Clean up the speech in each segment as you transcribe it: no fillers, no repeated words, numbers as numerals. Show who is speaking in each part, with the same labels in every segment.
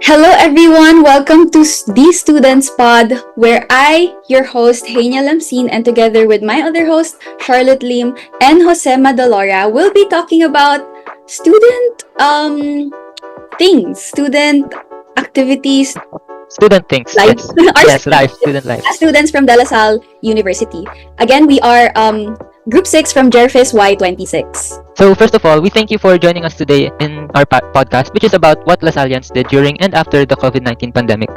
Speaker 1: Hello, everyone. Welcome to the Students Pod, where I, your host, Heina Lamsin, and together with my other host, Charlotte Lim and Jose Madalora, will be talking about student things, student activities,
Speaker 2: Student things,
Speaker 1: life,
Speaker 2: yes.
Speaker 1: our
Speaker 2: Yes, life, student life.
Speaker 1: students from De La Salle University. Again, we are Group 6 from GERPHIS Y26.
Speaker 2: So, first of all, we thank you for joining us today in our podcast, which is about what LaSallians did during and after the COVID-19 pandemic.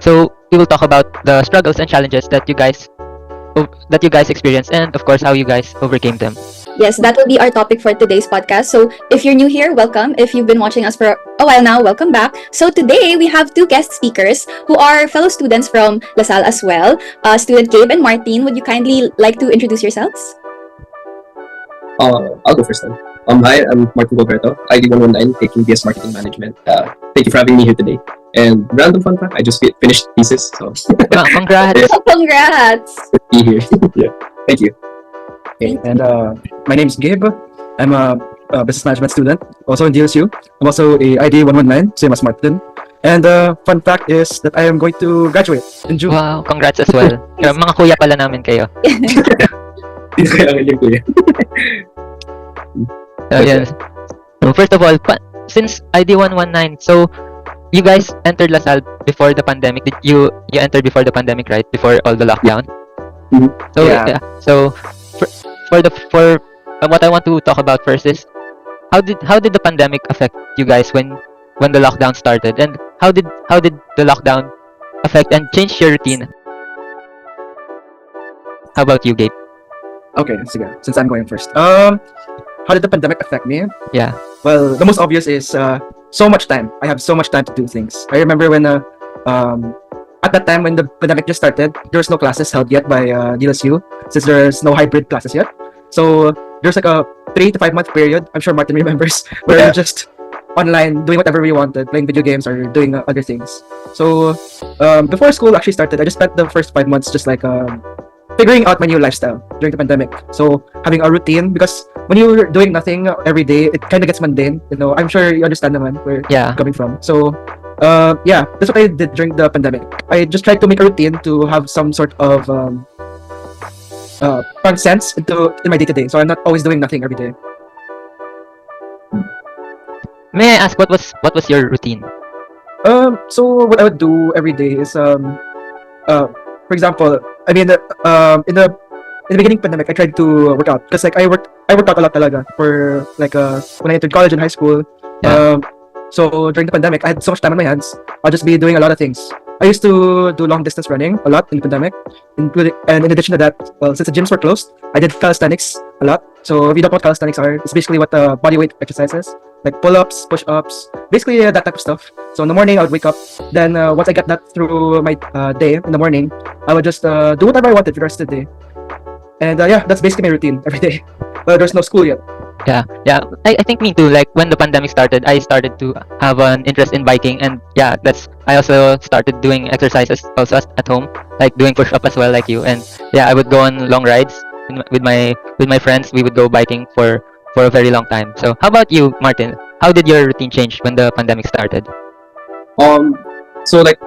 Speaker 2: So, we will talk about the struggles and challenges that you guys experienced, and of course, how you guys overcame them.
Speaker 1: Yes, that will be our topic for today's podcast. So if you're new here, welcome. If you've been watching us for a while now, welcome back. So today we have two guest speakers who are fellow students from La Salle as well. Student Gabe and Martin, would you kindly like to introduce yourselves?
Speaker 3: I'll go first then. Hi, I'm Martin Gilberto, ID 119, taking BS Marketing Management. Thank you for having me here today. And random fun fact, I just finished thesis, so
Speaker 2: Wow, congrats!
Speaker 1: Congrats!
Speaker 3: be here. Yeah, thank you.
Speaker 4: Okay, and my name is Gabe. I'm a business management student, also in DSU. I'm also a ID 119, same as Martin. And fun fact is that I am going to graduate in June.
Speaker 2: Wow, congrats as well. Mga kuya pala namin kayo.
Speaker 3: Kailangan yung kuya.
Speaker 2: Yes. So, first of all, since ID 119, so you guys entered LaSalle before the pandemic. Did you entered before the pandemic, right? Before all the lockdown.
Speaker 3: Mhm.
Speaker 2: So
Speaker 4: Yeah.
Speaker 2: So for what I want to talk about first is how did the pandemic affect you guys when the lockdown started, and how did the lockdown affect and change your routine? How about you, Gabe?
Speaker 4: Okay, sige, since I'm going first. How did the pandemic affect me?
Speaker 2: Yeah.
Speaker 4: Well, the most obvious is so much time. I have so much time to do things. I remember when at that time when the pandemic just started, there was no classes held yet by DLSU since there's no hybrid classes yet. So there's like a 3 to 5 month period. I'm sure Martin remembers where
Speaker 3: Yeah.
Speaker 4: we're just online doing whatever we wanted, playing video games or doing other things. So before school actually started, I just spent the first 5 months just like figuring out my new lifestyle during the pandemic. So having a routine, because when you're doing nothing every day, it kind of gets mundane. You know, I'm sure you understand naman where
Speaker 2: Yeah.
Speaker 4: I'm coming from. So yeah, that's what I did during the pandemic. I just tried to make a routine to have some sort of fun sense in my day to day. So I'm not always doing nothing every day.
Speaker 2: May I ask what was your routine?
Speaker 4: So what I would do every day is for example, I mean in the beginning pandemic, I tried to work out because like I worked out a lot talaga for like when I entered college and high school.
Speaker 2: Yeah.
Speaker 4: So during the pandemic, I had so much time on my hands. I'll just be doing a lot of things. I used to do long distance running a lot in the pandemic, including, and in addition to that, well, since the gyms were closed, I did calisthenics a lot. So if you don't know what calisthenics are, it's basically what body weight exercises, like pull-ups, push-ups, basically that type of stuff. So in the morning, I would wake up. Then once I got that through my day in the morning, I would just do whatever I wanted for the rest of the day. And yeah, that's basically my routine every day. There's no school yet.
Speaker 2: Yeah. I think me too. Like when the pandemic started, I started to have an interest in biking, and yeah, I also started doing exercises also at home, like doing push up as well, like you. And yeah, I would go on long rides with my friends. We would go biking for a very long time. So how about you, Martin? How did your routine change when the pandemic started?
Speaker 3: So like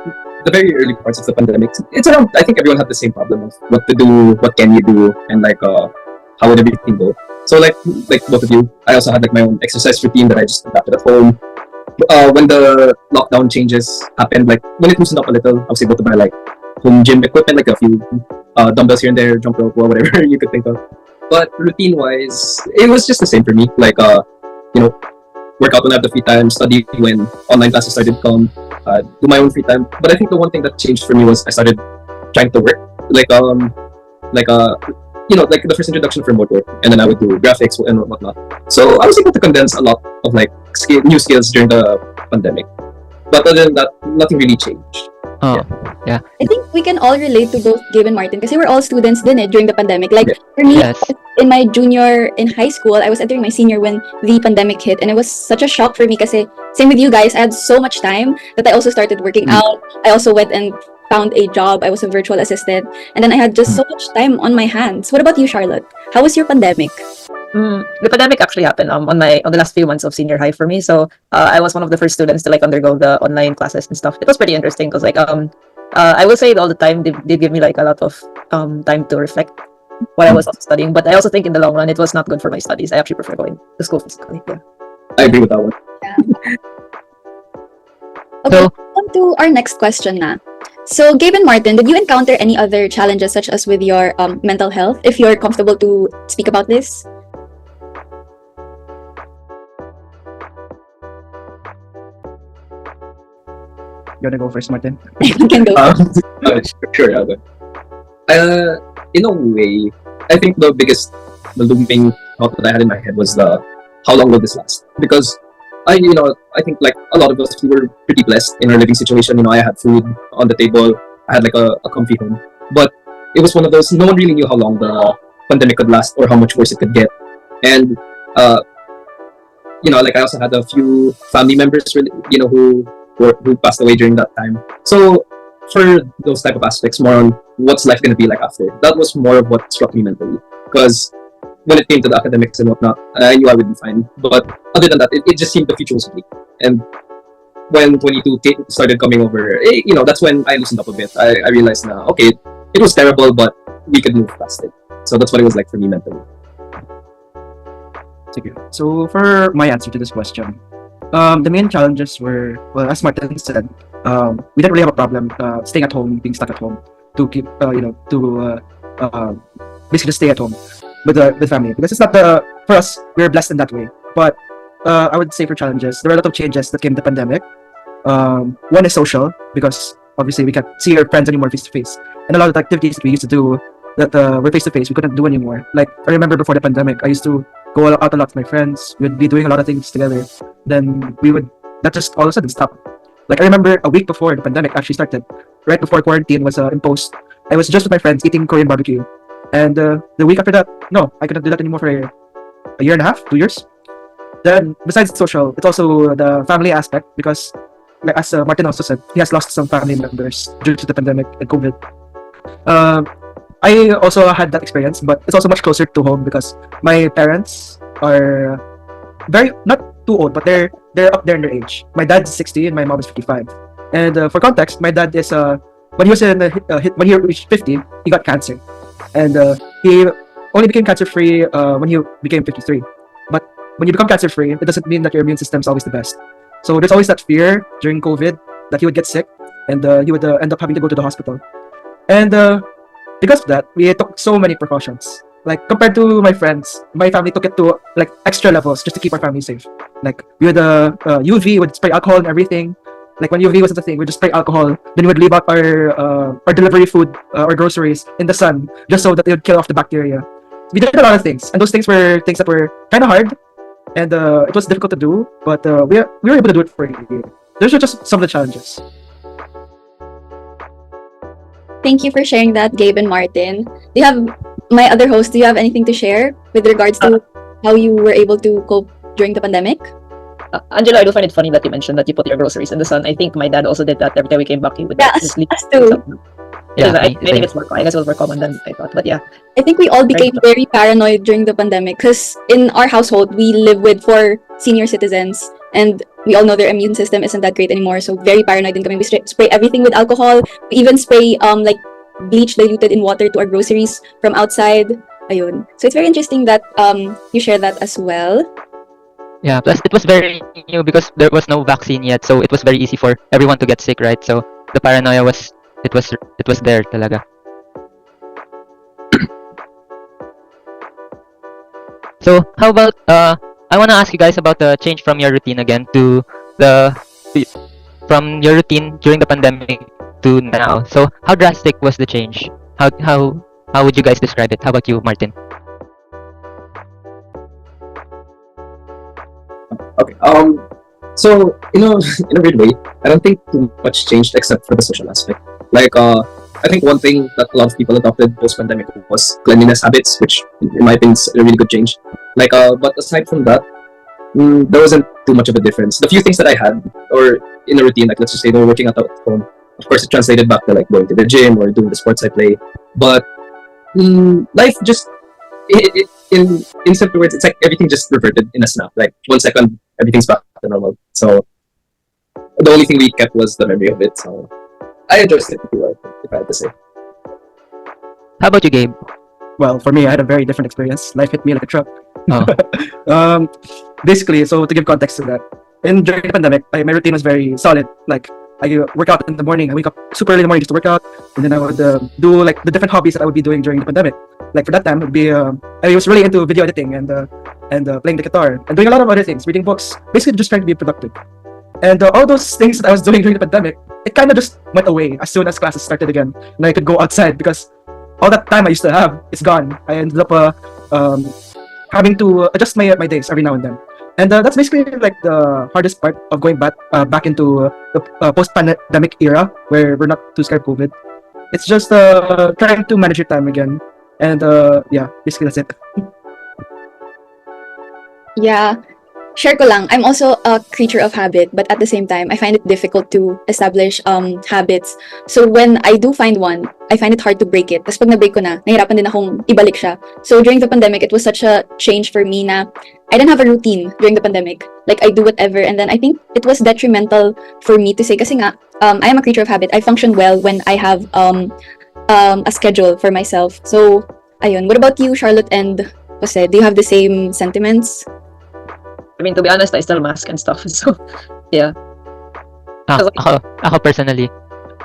Speaker 3: the very early parts of the pandemic, it's around. I think everyone had the same problem of what to do, what can you do, and like how would everything go. So like both of you, I also had like my own exercise routine that I just adapted at home. When the lockdown changes happened, like when it loosened up a little, I was able to buy like home gym equipment, like a few dumbbells here and there, jump rope, or whatever you could think of. But routine wise, it was just the same for me. Like work out when I have the free time, study when online classes started to come, do my own free time. But I think the one thing that changed for me was I started trying to work, like like the first introduction of remote work, and then I would do graphics and whatnot. So I was able to condense a lot of like new skills during the pandemic. But other than that, nothing really changed.
Speaker 2: Oh, yeah.
Speaker 1: I think we can all relate to both Gabe and Martin because we're all students din during the pandemic. Like for me,
Speaker 2: Yes.
Speaker 1: in my junior in high school, I was entering my senior when the pandemic hit, and it was such a shock for me kasi same with you guys, I had so much time that I also started working out. I also went and found a job. I was a virtual assistant, and then I had just so much time on my hands. What about you, Charlotte? How was your pandemic?
Speaker 5: The pandemic actually happened on the last few months of senior high for me. So I was one of the first students to like undergo the online classes and stuff. It was pretty interesting because I will say it all the time. They give me like a lot of time to reflect what I was also studying. But I also think in the long run it was not good for my studies. I actually prefer going to school physically. Yeah.
Speaker 3: I agree with that one.
Speaker 1: Okay,
Speaker 2: So-
Speaker 1: on to our next question na. So, Gabe and Martin, did you encounter any other challenges such as with your mental health? If you're comfortable to speak about this.
Speaker 4: You wanna go first, Martin?
Speaker 1: You can go.
Speaker 3: Sure, I'll go. In a way, I think the looming thought that I had in my head was how long will this last? Because I think like a lot of us, we were pretty blessed in our living situation. I had food on the table, I had like a comfy home, but it was one of those. No one really knew how long the pandemic could last or how much worse it could get, and like I also had a few family members, who passed away during that time. So for those type of aspects, more on what's life gonna be like after. That was more of what struck me mentally, because when it came to the academics and whatnot, I knew I would be fine. But other than that, it just seemed the future was bleak. And when 22 started coming over, that's when I loosened up a bit. I realized now, okay, it was terrible, but we could move past it. So that's what it was like for me mentally.
Speaker 4: Sige. So for my answer to this question, the main challenges were, well, as Martin said, we didn't really have a problem staying at home, being stuck at home to keep, basically just stay at home with family, because it's not for us, we're blessed in that way. But I would say for challenges, there were a lot of changes that came with the pandemic. One is social, because obviously we can't see our friends anymore face to face, and a lot of the activities that we used to do that were face to face, we couldn't do anymore. Like I remember before the pandemic, I used to go out a lot with my friends. We'd be doing a lot of things together. Then we would that just all of a sudden stop. Like I remember a week before the pandemic actually started, right before quarantine was imposed, I was just with my friends eating Korean barbecue. And the week after that, no, I couldn't do that anymore for a year and a half, 2 years. Then, besides social, it's also the family aspect, because, like as Martin also said, he has lost some family members due to the pandemic and COVID. I also had that experience, but it's also much closer to home because my parents are very not too old, but they're up there in their age. My dad's 60 and my mom is 55. And for context, my dad is when he was when he reached 50, he got cancer. And he only became cancer free when he became 53. But when you become cancer free, it doesn't mean that your immune system is always the best. So there's always that fear during COVID that he would get sick and he would end up having to go to the hospital. And because of that, we took so many precautions. Like compared to my friends, my family took it to like extra levels just to keep our family safe. Like we would UV would spray alcohol and everything. Like when UV wasn't a thing, we just spray alcohol. Then we would leave out our delivery food or groceries in the sun just so that it would kill off the bacteria. We did a lot of things, and those things were things that were kind of hard, and it was difficult to do. But we were able to do it for a year. Those are just some of the challenges.
Speaker 1: Thank you for sharing that, Gabe and Martin. Do you have my other host? Do you have anything to share with regards to how you were able to cope during the pandemic?
Speaker 5: Angela, I do find it funny that you mentioned that you put your groceries in the sun. I think my dad also did that every time we came back. He would just leave
Speaker 1: us too.
Speaker 2: Yeah,
Speaker 5: I think it's more. I guess it was more common than I thought. But yeah,
Speaker 1: I think we all became very paranoid during the pandemic because in our household we live with 4 senior citizens, and we all know their immune system isn't that great anymore. So very paranoid din kami. We spray everything with alcohol. We even spray like bleach diluted in water to our groceries from outside. Ayun. So it's very interesting that you share that as well.
Speaker 2: Yeah, plus it was very new because there was no vaccine yet, so it was very easy for everyone to get sick, right? So the paranoia was there talaga. So how about I wanna ask you guys about the change from your routine again to from your routine during the pandemic to now. So how drastic was the change? How would you guys describe it? How about you, Martin?
Speaker 3: Okay. So in a weird way, I don't think too much changed except for the social aspect. Like I think one thing that a lot of people adopted post-pandemic was cleanliness habits, which in my opinion is a really good change. Like but aside from that, there wasn't too much of a difference. The few things that I had, or in a routine, like let's just say they were working out at home. Of course, it translated back to like going to the gym or doing the sports I play. But life just it in simple words, it's like everything just reverted in a snap. Like 1 second, everything's back to normal. So the only thing we kept was the memory of it. So I adjusted pretty well, if I had to say.
Speaker 2: How about you, Gabe?
Speaker 4: Well, for me, I had a very different experience. Life hit me like a truck.
Speaker 2: Oh,
Speaker 4: Basically, so to give context to that, during the pandemic, my routine was very solid. Like I work out in the morning. I wake up super early in the morning just to work out, and then I would do like the different hobbies that I would be doing during the pandemic. Like for that time, it would be I was really into video editing and playing the guitar and doing a lot of other things, reading books, basically just trying to be productive. And all those things that I was doing during the pandemic, it kind of just went away as soon as classes started again, and I could go outside because all that time I used to have is gone. I ended up having to adjust my days every now and then. And that's basically like the hardest part of going back into the post-pandemic era where we're not too scared of COVID. It's just trying to manage your time again. And yeah, basically that's it.
Speaker 1: Yeah. Share ko lang, I'm also a creature of habit, but at the same time, I find it difficult to establish habits. So when I do find one, I find it hard to break it. Tapos pag na-break ko na, nahirapan din akong ibalik siya. So during the pandemic, it was such a change for me na I didn't have a routine during the pandemic. Like I do whatever, and then I think it was detrimental for me to say, kasi nga, I am a creature of habit. I function well when I have a schedule for myself. So, ayun. What about you, Charlotte and Jose? Do you have the same sentiments?
Speaker 5: I mean, to be honest, I still mask and stuff. So, yeah.
Speaker 2: Ako personally,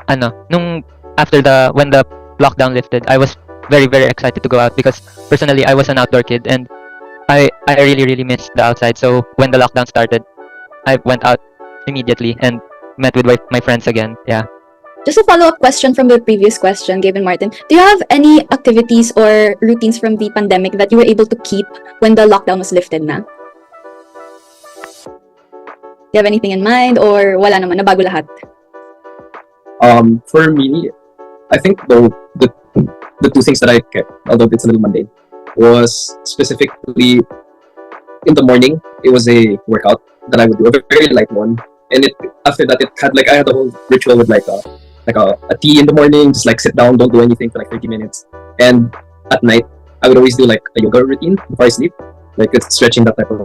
Speaker 2: nung when the lockdown lifted, I was very, very excited to go out because personally, I was an outdoor kid and I really, really missed the outside. So when the lockdown started, I went out immediately and met with my friends again. Yeah.
Speaker 1: Just a follow-up question from the previous question, Gabe and Martin. Do you have any activities or routines from the pandemic that you were able to keep when the lockdown was lifted na? Do you have anything in mind or wala naman, nabago lahat?
Speaker 3: For me, I think the two things that I kept, although it's a little mundane, was specifically in the morning. It was a workout that I would do, a very light one, and after that it had I had the whole ritual with a tea in the morning, just like sit down, don't do anything for like 30 minutes, and at night I would always do like a yoga routine before I sleep. Like it's stretching, that type of,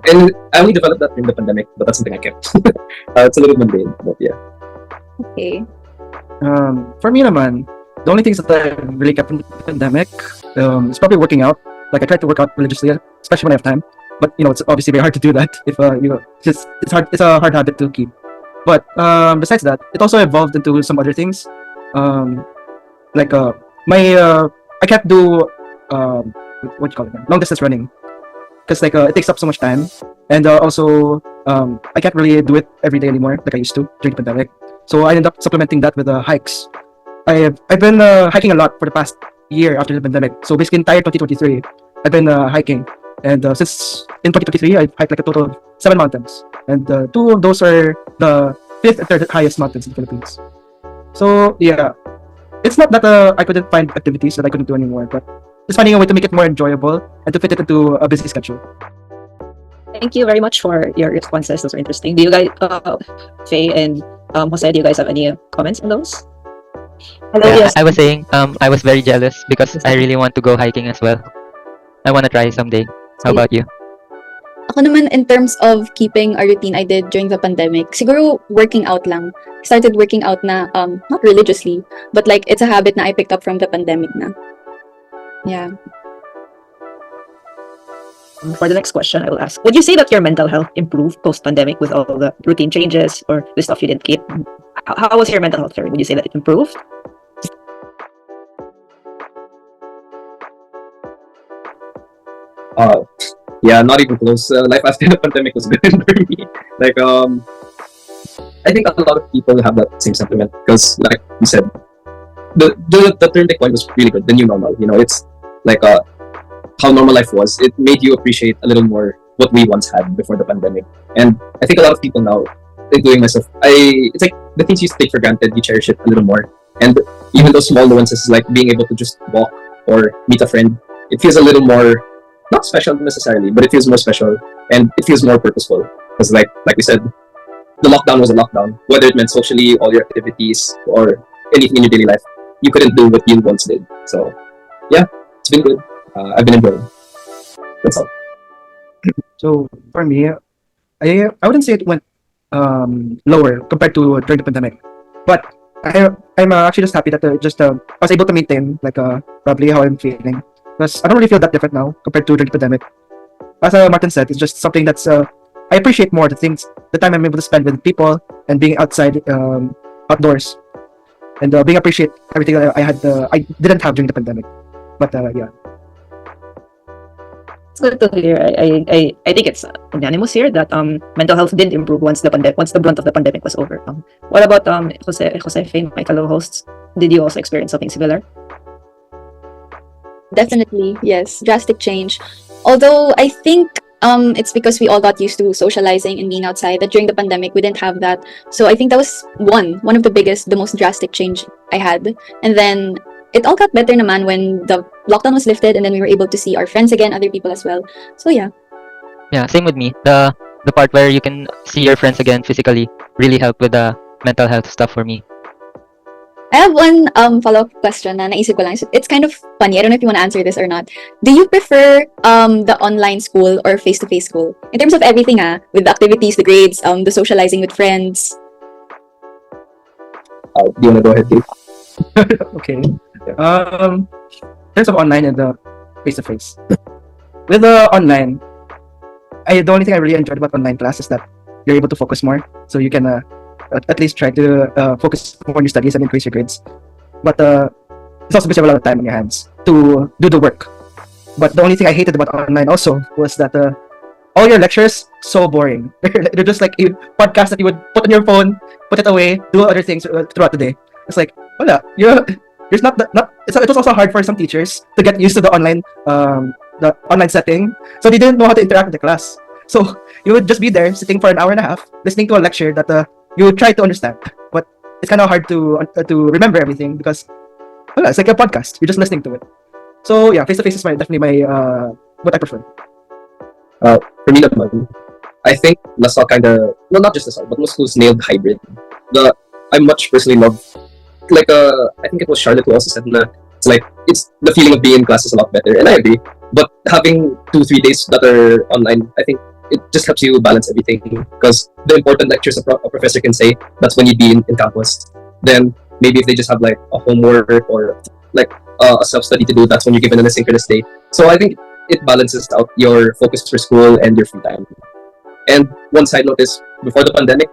Speaker 3: and I only developed that during the pandemic, but that's something I kept. It's a little mundane, but yeah.
Speaker 1: Okay.
Speaker 4: For me naman, the only things that I really kept from the pandemic is probably working out. Like I try to work out religiously, especially when I have time. But it's obviously very hard to do that if it's hard. It's a hard habit to keep. But besides that, it also evolved into some other things. Like I can't do what you call it, long distance running, because it takes up so much time, and also I can't really do it every day anymore like I used to during the pandemic. So I ended up supplementing that with hikes. I've been hiking a lot for the past year after the pandemic. So basically entire 2023, I've been hiking, and since in 2023 I've hiked like a total of 7 mountains, and 2 of those are the 5th and 3rd highest mountains in the Philippines. So yeah, it's not that I couldn't find activities that I couldn't do anymore, but just finding a way to make it more enjoyable and to fit it into a busy schedule.
Speaker 5: Thank you very much for your responses. Those are interesting. Do you guys, Faye and Jose, do you guys have any comments on those? Hello,
Speaker 2: Yeah,
Speaker 5: yes.
Speaker 2: I was saying, I was very jealous because I really want to go hiking as well. I want to try someday. How about you?
Speaker 1: Ako naman, in terms of keeping a routine I did during the pandemic, siguro working out lang. Started working out na, not religiously, but like it's a habit na I picked up from the pandemic na. Yeah.
Speaker 5: For the next question, I will ask: would you say that your mental health improved post-pandemic with all the routine changes or the stuff you didn't keep? How was your mental health, Terry? Would you say that it improved?
Speaker 3: Yeah, not even close. Life after the pandemic was good for me. Like I think a lot of people have that same sentiment because, like you said, the turn point was really good. The new normal, it's like how normal life was. It made you appreciate a little more what we once had before the pandemic. And I think a lot of people now, including myself, it's like the things you used to take for granted, you cherish it a little more. And even those small nuances, like being able to just walk or meet a friend, it feels a little more, not special necessarily, but it feels more special and it feels more purposeful. Because like we said, the lockdown was a lockdown. Whether it meant socially, all your activities, or anything in your daily life, you couldn't do what you once did. So yeah, it's been good. I've been enjoying. That's all.
Speaker 4: So for me, I wouldn't say it went lower compared to during the pandemic, but I'm actually just happy that I was able to maintain like probably how I'm feeling, because I don't really feel that different now compared to during the pandemic. As Martin said, it's just something that's I appreciate more the time I'm able to spend with people and being outside, outdoors, and being appreciate everything that I didn't have during the pandemic. But yeah.
Speaker 5: It's good to hear. I think it's unanimous here that mental health did improve once the brunt of the pandemic was over. What about Jose, my fellow hosts? Did you also experience something similar?
Speaker 1: Definitely, yes. Drastic change. Although I think it's because we all got used to socializing and being outside that during the pandemic we didn't have that. So I think that was one of the most drastic change I had. And then it all got better naman when the lockdown was lifted and then we were able to see our friends again, other people as well. So yeah.
Speaker 2: Yeah, same with me. The part where you can see your friends again physically really helped with the mental health stuff for me.
Speaker 1: I have one follow-up question na naisip ko lang. It's kind of funny. I don't know if you want to answer this or not. Do you prefer the online school or face-to-face school? In terms of everything, with the activities, the grades, the socializing with friends.
Speaker 3: Do you want to go ahead, Dave?
Speaker 4: Okay. In terms of online and the face-to-face. With the online, the only thing I really enjoyed about online class is that you're able to focus more. So you can at least try to focus more on your studies and increase your grades. But it's also because you have a lot of time on your hands to do the work. But the only thing I hated about online also was that all your lectures so boring. They're just like podcasts that you would put on your phone, put it away, do other things throughout the day. It's like, wala, there's not. It was also hard for some teachers to get used to the online setting, so they didn't know how to interact with the class. So you would just be there sitting for an hour and a half, listening to a lecture that you would try to understand, but it's kind of hard to remember everything because it's like a podcast. You're just listening to it. So yeah, face to face is definitely my what I prefer.
Speaker 3: For me naman, I think LaSalle kinda, well, not just LaSalle, but most schools nailed hybrid. I much personally love, like, I think it was Charlotte who also said na, it's the feeling of being in class is a lot better, and I agree. But having 2-3 days that are online, I think it just helps you balance everything, because the important lectures a professor can say, that's when you'd be in campus. Then maybe if they just have like a homework or like a self-study to do, that's when you're given an asynchronous day. So I think it balances out your focus for school and your free time. And one side note is, before the pandemic,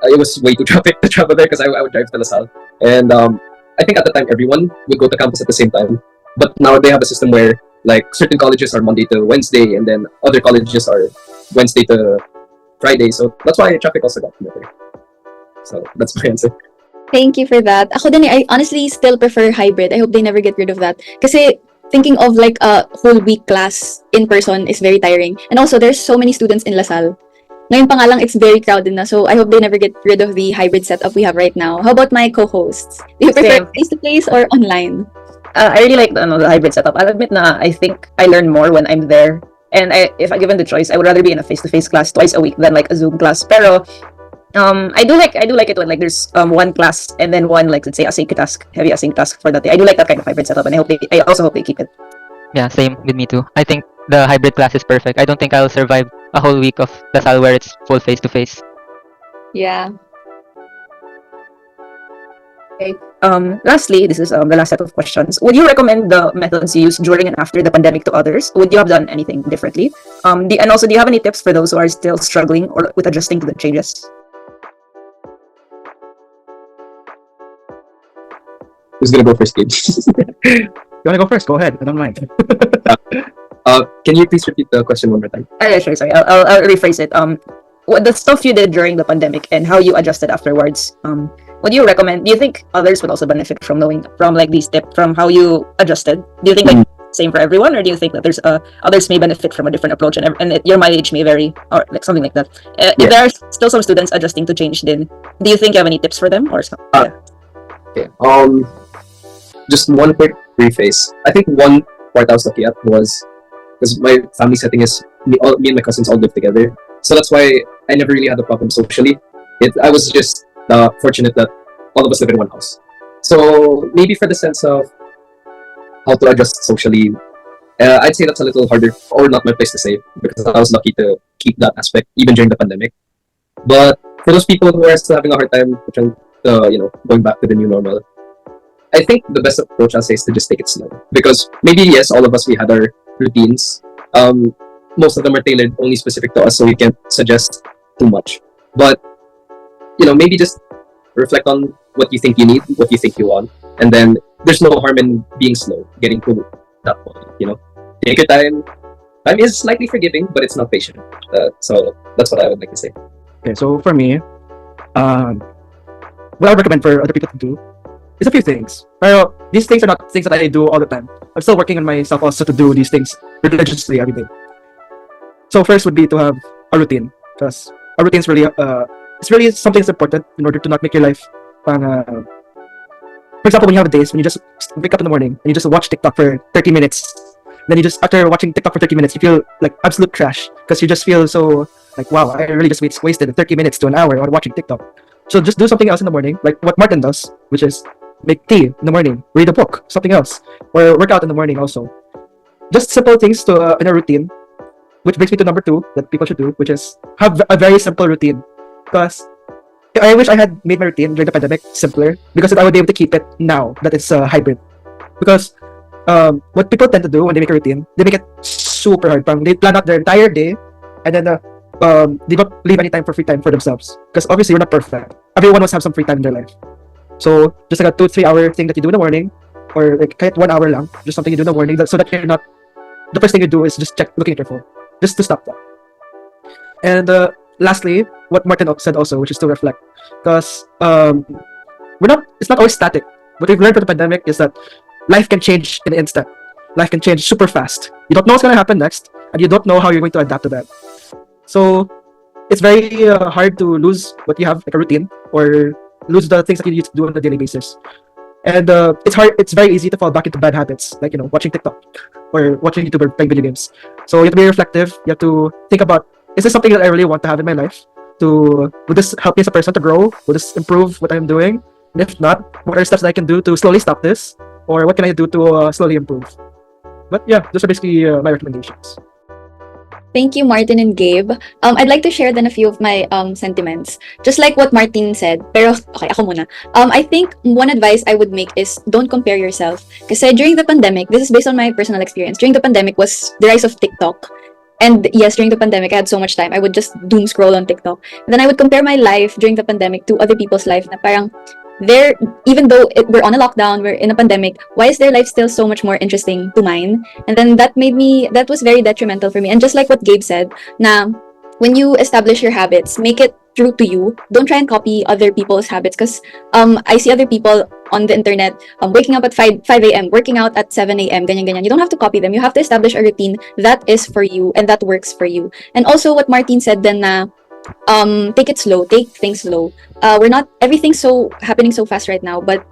Speaker 3: it was way too traffic to travel there because I would drive to LaSalle. And I think at the time everyone would go to campus at the same time. But now they have a system where like certain colleges are Monday to Wednesday, and then other colleges are Wednesday to Friday. So that's why traffic also got better. So that's my answer.
Speaker 1: Thank you for that. Ako din, I honestly still prefer hybrid. I hope they never get rid of that. Kasi thinking of like a whole week class in person is very tiring. And also, there's so many students in LaSalle. Ngayon pa nga lang, it's very crowded na. So I hope they never get rid of the hybrid setup we have right now. How about my co-hosts? Do you prefer
Speaker 5: Same.
Speaker 1: face-to-face or online?
Speaker 5: I really like the hybrid setup. I'll admit na I think I learn more when I'm there. And if I given the choice, I would rather be in a face-to-face class twice a week than like a Zoom class. Pero I do like it when like there's one class and then one, like, let's say, heavy async task for that day. I do like that kind of hybrid setup, and I also hope they keep it.
Speaker 2: Yeah, same with me too. I think the hybrid class is perfect. I don't think I'll survive a whole week of LaSalle where it's full face to face.
Speaker 1: Yeah.
Speaker 5: Okay. Lastly, this is the last set of questions. Would you recommend the methods you used during and after the pandemic to others? Would you have done anything differently? And also, do you have any tips for those who are still struggling or with adjusting to the changes?
Speaker 3: Who's gonna go first, Gabe?
Speaker 4: You wanna go first? Go ahead. I don't mind.
Speaker 3: Can you please repeat the question one more time?
Speaker 5: Yeah, sure. Sorry, I'll rephrase it. What the stuff you did during the pandemic and how you adjusted afterwards. What do you recommend? Do you think others would also benefit from knowing from like these tips from how you adjusted? Do you think like same for everyone, or do you think that there's others may benefit from a different approach and your mileage may vary or like something like that? If there are still some students adjusting to change, then do you think you have any tips for them or something?
Speaker 3: Okay. Just one quick preface. I think one part I was lucky at was because my family setting is me and my cousins all live together, so that's why I never really had a problem socially. I was just fortunate that all of us live in one house. So maybe for the sense of how to adjust socially, I'd say that's a little harder, or not my place to say, because I was lucky to keep that aspect even during the pandemic. But for those people who are still having a hard time, going back to the new normal, I think the best approach I'll say is to just take it slow. Because maybe, yes, all of us, we had our routines. Most of them are tailored only specific to us, so we can't suggest too much. But, maybe just reflect on what you think you need, what you think you want. And then there's no harm in being slow, getting to that point. Take your time. Time is slightly forgiving, but it's not patient. So that's what I would like to say.
Speaker 4: Okay, so for me, what I would recommend for other people to do is a few things. Pero these things are not things that I do all the time. I'm still working on myself also to do these things religiously every day. So first would be to have a routine, because a routine is really it's really something that's important in order to not make your life for example, when you have days when you just wake up in the morning and you just watch TikTok for 30 minutes, then you just, after watching TikTok for 30 minutes, you feel like absolute trash because you just feel so like, wow, I really just wasted 30 minutes to an hour on watching TikTok. So just do something else in the morning, like what Martin does, which is make tea in the morning, read a book, something else, or work out in the morning also. Just simple things to in a routine, which brings me to number 2 that people should do, which is have a very simple routine. Because I wish I had made my routine during the pandemic simpler, because then I would be able to keep it now that it's hybrid. Because what people tend to do when they make a routine, they make it super hard. They plan out their entire day, and then they don't leave any time for free time for themselves. Because obviously, we're not perfect. Everyone must have some free time in their life. So just like a 2-3 hour thing that you do in the morning, or like 1 hour lang, just something you do in the morning, so that you're not. The first thing you do is just looking at your phone, just to stop that. And lastly, what Martin said also, which is to reflect, because it's not always static. What we've learned from the pandemic is that life can change in an instant. Life can change super fast. You don't know what's going to happen next, and you don't know how you're going to adapt to that. So it's very hard to lose what you have, like a routine, or lose the things that you used to do on a daily basis. And it's hard. It's very easy to fall back into bad habits, like watching TikTok or watching YouTube or playing video games. So you have to be reflective. You have to think about, is this something that I really want to have in my life? Would this help me as a person to grow? Would this improve what I'm doing? And if not, what are steps that I can do to slowly stop this? Or what can I do to slowly improve? But yeah, those are basically my recommendations.
Speaker 1: Thank you, Martin and Gabe. I'd like to share then a few of my sentiments. Just like what Martin said, pero okay, ako muna. I think one advice I would make is don't compare yourself. Kasi during the pandemic, this is based on my personal experience, during the pandemic was the rise of TikTok. And yes, during the pandemic, I had so much time. I would just doom scroll on TikTok. And then I would compare my life during the pandemic to other people's life na parang even though we're on a lockdown, we're in a pandemic, why is their life still so much more interesting to mine? And then that was very detrimental for me. And just like what Gabe said, na when you establish your habits, make it true to you. Don't try and copy other people's habits, because I see other people on the internet waking up at 5 a.m., working out at 7 a.m., ganyan. You don't have to copy them. You have to establish a routine that is for you and that works for you. And also what Martin said then na take it slow, take things slow. Everything's so happening so fast right now, but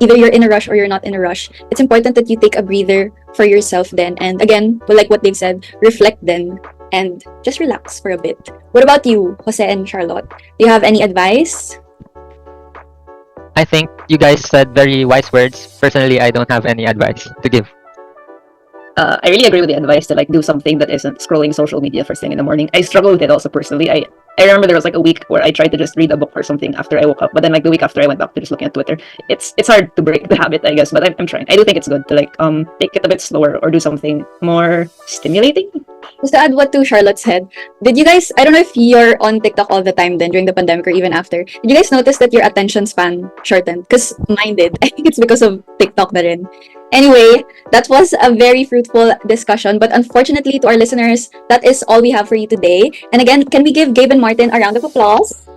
Speaker 1: either you're in a rush or you're not in a rush. It's important that you take a breather for yourself then. And again, like what they've said, reflect then and just relax for a bit. What about you, Jose and Charlotte? Do you have any advice?
Speaker 2: I think you guys said very wise words. Personally, I don't have any advice to give.
Speaker 5: I really agree with the advice to like do something that isn't scrolling social media first thing in the morning. I struggle with it also personally. I remember there was like a week where I tried to just read a book or something after I woke up, but then like the week after I went back to just looking at Twitter. It's hard to break the habit, I guess, but I'm trying. I do think it's good to like take it a bit slower or do something more stimulating.
Speaker 1: Just to add what to Charlotte said, did you guys, I don't know if you're on TikTok all the time then during the pandemic or even after, did you guys notice that your attention span shortened? Because mine did. I think it's because of TikTok na rin. Anyway, that was a very fruitful discussion, but unfortunately to our listeners, that is all we have for you today. And again, can we give Gabe and Martin a round of applause?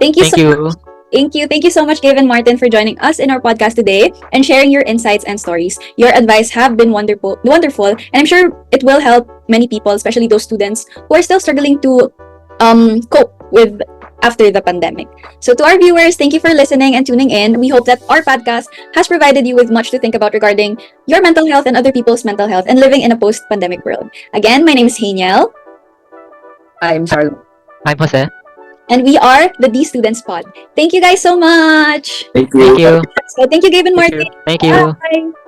Speaker 1: Thank you
Speaker 2: Thank
Speaker 1: so
Speaker 2: you.
Speaker 1: much. Thank you so much, Gabe and Martin, for joining us in our podcast today and sharing your insights and stories. Your advice have been wonderful, and I'm sure it will help many people, especially those students who are still struggling to cope with after the pandemic. So to our viewers, thank you for listening and tuning in. We hope that our podcast has provided you with much to think about regarding your mental health and other people's mental health and living in a post-pandemic world. Again, my name is Haniel.
Speaker 5: I'm Charlotte.
Speaker 2: I'm Jose.
Speaker 1: And we are the D Students Pod. Thank you guys so much.
Speaker 3: Thank you.
Speaker 2: Thank you.
Speaker 1: So thank you, Gabe and
Speaker 2: Thank
Speaker 1: Martin.
Speaker 2: you. Thank you.
Speaker 1: Bye.